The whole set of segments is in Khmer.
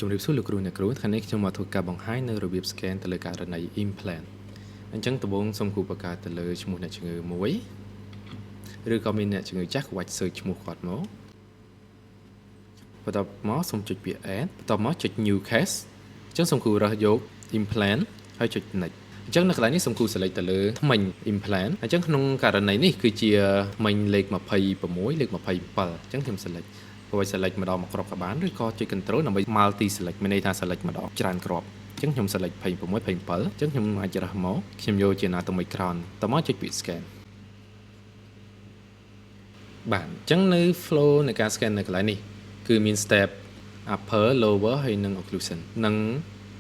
ជំរាបសួរលោកគ្រូអ្នកគ្រូថ្ងៃនេះខ្ញុំមកធ្វើការបង្ហាញនៅរបៀប scan ទៅលើករណី implant អញ្ចឹងដំបូងសូមគ្រូបង្កើតទៅលើឈ្មោះអ្នកជំងឺមួយឬក៏មានអ្នកជំងឺចាស់គាត់ search ឈ្មោះគាត់មកបន្ទាប់មកសូមចុចពាក្យ add បន្ទាប់មកចុច new case អញ្ចឹងសូមគ្រូរើសយក implant ហើយចុច next អញ្ចឹងនៅកន្លែងនេះសូមគ្រូ select ទៅលើថ្មិញ implant អញ្ចឹងក្នុងករណីនេះគឺជាថ្មិញលេខ26លេខ27អញ្ចឹងខ្ញុំ select ព្រោះ select ម្ដងមកគ្រាប់ក៏បានឬក៏ចុច control ដើម្បី multi select មានន័យថា select ម្ដងច្រើនគ្រាប់អញ្ចឹងខ្ញុំ select 26 27អញ្ចឹងខ្ញុំអាចរើសមកខ្ញុំយកជា anatomy crown តមកចុចពាក្យ scan បាទអញ្ចឹងនៅ flow នៃការ scan នៅកន្លែងនេះគឺមាន step upper lower ហើយនិង occlusion និង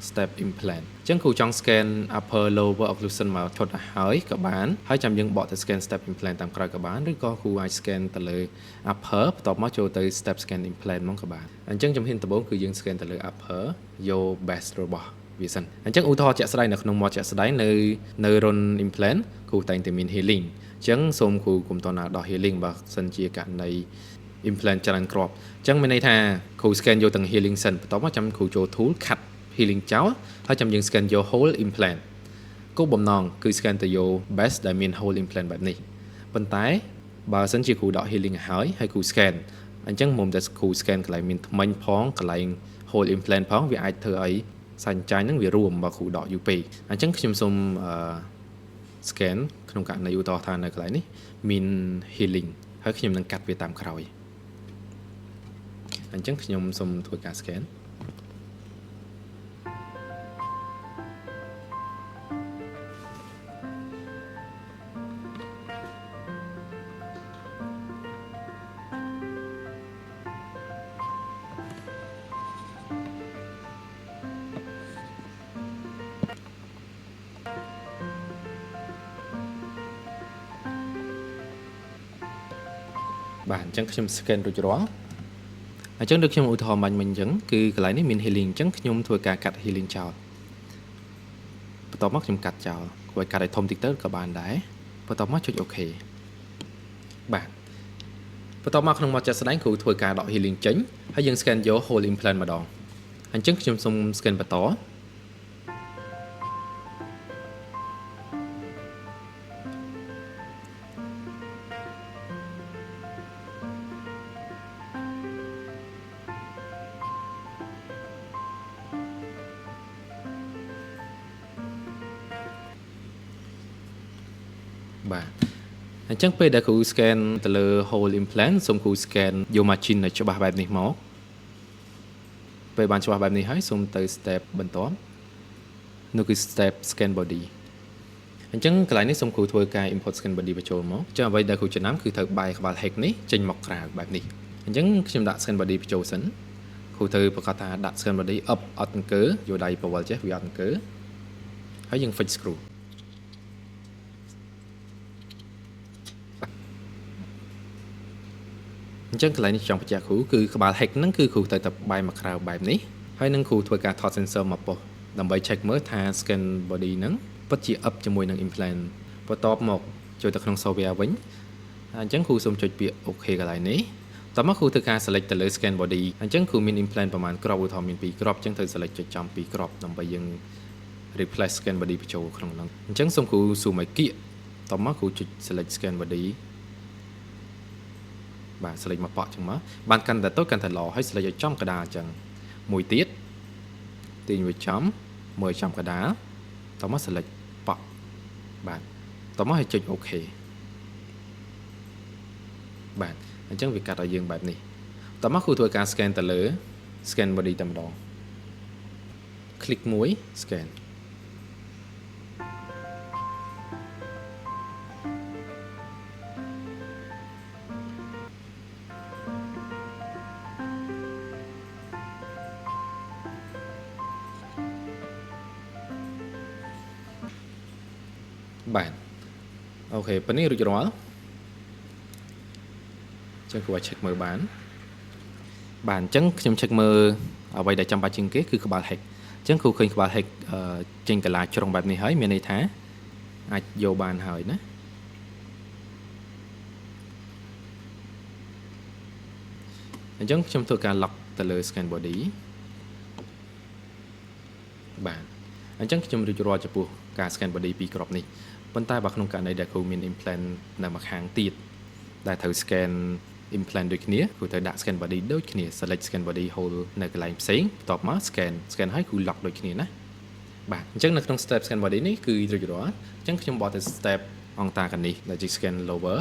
step implant អញ្ចឹងគ្រូចង់ scan upper lower occlusion មកឈុតឲ្យហើយក៏បានហើយចាំយើងបកទៅ scan step implant តាមក្រោយក៏បានឬក៏គ្រូអាច scan ទៅលើ upper បន្ទាប់មកចូលទៅ step scan implant មកក៏បានអញ្ចឹងជំហានដំបូងគឺយើង scan ទៅលើ upper យក base របស់វាសិនអញ្ចឹងឧទាហរណ៍ជាក់ស្ដែងនៅក្នុងមាត់ជាក់ស្ដែងនៅ run implant គ្រូតែងតែមាន healing អញ្ចឹងសូមគ្រូកុំតណាដោះ healing បើសិនជាករណី implant ច្រើនគ្រាប់អញ្ចឹងមានន័យថាគ្រូ scan យកទាំង healing សិនបន្ទាប់មកចាំគ្រូចូល tool cut healing ចោលហើយចាំយើង scan យក whole implant គោលបំណងគឺ scan ទៅយក base ដែលមាន whole implant បែបនេះប៉ុន្តែបើសិនជាគ្រូដក healing ឲ្យហើយគ្រូ scan អញ្ចឹងមុំតែគ្រូ scan កន្លែងមានថ្មិញផងកន្លែង whole implant ផងវាអាចធ្វើឲ្យសាច់ចាញ់ហ្នឹងវារួមបើគ្រូដកយូរពេកអញ្ចឹងខ្ញុំសូមscan ក្នុងករណីឧទាហរណ៍ថានៅកន្លែងនេះមាន healing ហើយខ្ញុំនឹងកាត់វាតាមក្រោយអញ្ចឹងខ្ញុំសូមធ្វើការ scanបាទអញ្ចឹងខ្ញុំ scan រួចរាល់អញ្ចឹងដូចខ្ញុំឧទាហរណ៍បាញ់មិញអញ្ចឹងគឺកន្លែងនេះមាន healing អញ្ចឹងខ្ញុំធ្វើការកាត់ healing ចោលបន្ទាប់មកខ្ញុំកាត់ចោលគួរឲ្យកាត់ឲ្យធំតិចទៅក៏បានដែរបន្ទាប់មកចុច OK បាទបន្ទាប់មកក្នុងមាត់ចាក់ស្ដែងគ្រូធ្វើការដក healing ចេញហើយយើង scan យក whole implant ម្ដងអញ្ចឹងខ្ញុំសូម scan បន្តបាទអញ្ចឹងពេលដែលគ្រូ scan ទៅលើ whole implant សូមគ្រូ scan យក margin ឲ្យច្បាស់បែបនេះមកពេលបានច្បាស់បែបនេះហើយសូមទៅ step បន្ទាប់នោះគឺ step scan body អញ្ចឹងកន្លែងនេះសូមគ្រូធ្វើការ import scan body បញ្ចូលមកអញ្ចឹងអ្វីដែលគ្រូចំណាំគឺត្រូវបែរក្បាល head នេះចេញមកក្រៅបែបនេះអញ្ចឹងខ្ញុំដាក់ scan body បញ្ចូលសិនគ្រូត្រូវប្រកាសថាដាក់ scan body up អត់អង្គើយកដៃពវល់ចេះវាអត់អង្គើហើយយើង fix screwអញ្ចឹងកន្លែងនេះចង់បញ្ជាក់គ្រូគឺក្បាល head ហ្នឹងគឺគ្រូត្រូវតែបែរមកក្រៅបែបនេះហើយនឹងគ្រូធ្វើការថត sensor មកប៉ុសដើម្បី check មើលថា scan body ហ្នឹងពិតជា up ជាមួយនឹង implant បន្ទាប់មកចូលទៅក្នុង software វិញអញ្ចឹងគ្រូសូមចុចពាក្យ OK កន្លែងនេះតោះមកគ្រូធ្វើការ select ទៅលើ scan body អញ្ចឹងគ្រូមាន implant ប្រហែលគ្រាប់ឧទាហរណ៍មាន2គ្រាប់អញ្ចឹងត្រូវ select ចុចចំ2គ្រាប់ដើម្បីយើង replace scan body បញ្ចូលក្នុងហ្នឹងអញ្ចឹងសូមគ្រូ zoom ឲ្យគៀកតោះមកគ្រូចុច select scan bodyបាទ select មកប៉ក់ចឹងមកបានកាន់តែតូចកាន់តែល្អហើយ select ឲ្យចំកណ្ដាលអញ្ចឹងមួយទៀតទាញវាចំមើលចំកណ្ដាលតមក select ប៉ក់បាទតមកឲ្យចុច OK បាទអញ្ចឹងវាកាត់ឲ្យយើងបែបនេះតមកគ្រូធ្វើការ scan ទៅលើ scan body តែម្ដង click មួយ scanបាទអូខេប៉ុណ្នេះរួចរាល់ចឹងគ្រូអាច check មើលបានបាទអញ្ចឹងខ្ញុំ check មើលអ្វីដែលចាំបាច់ជាងគេគឺក្បាល head អញ្ចឹងគ្រូឃើញក្បាល head ចេញកន្លាជ្រុងបែបនេះហើយមានន័យថាអាចយកបានហើយណា អញ្ចឹងខ្ញុំធ្វើការ lock ទៅលើ scan body បាទអញ្ចឹងខ្ញុំរៀបរាប់ចំពោះការ scan body ពីរក្របនេះប៉ុន្តែបើក្នុងករណីដែលគ្រូមាន implant នៅម្ខាងទៀតដែលត្រូវ scan implant ដូចគ្នាគ្រូត្រូវដាក់ scan body ដូចគ្នា select scan body hole នៅកន្លែងផ្សេងបន្ទាប់មក scan ហើយគ្រូ lock ដូចគ្នាណាបាទអញ្ចឹងនៅក្នុង step scan body នេះគឺរួចរាល់អញ្ចឹងខ្ញុំបកទៅ step អង្តាកនេះដែលជា scan lower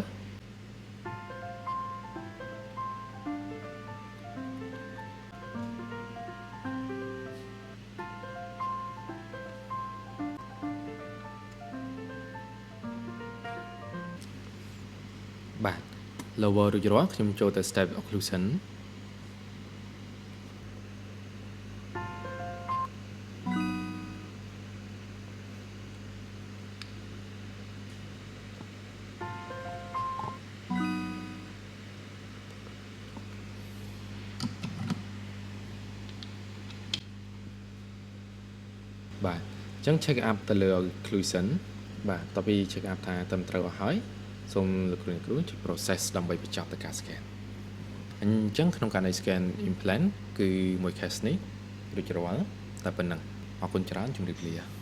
បាទ lower រួចរាល់ខ្ញុំចូលទៅ step occlusion បាទអញ្ចឹង check up ទៅលើ occlusion បាទតទៅពី check up ថាត្រឹមត្រូវអស់ហើយសូមលោកគ្រូចុច process ដើម្បីបញ្ចប់ទៅការ scan អញ្ចឹងក្នុងករណី scan implant គឺមួយ case នេះរួចរាល់តែប៉ុណ្ណឹងអរគុណច្រើនជម្រាបលា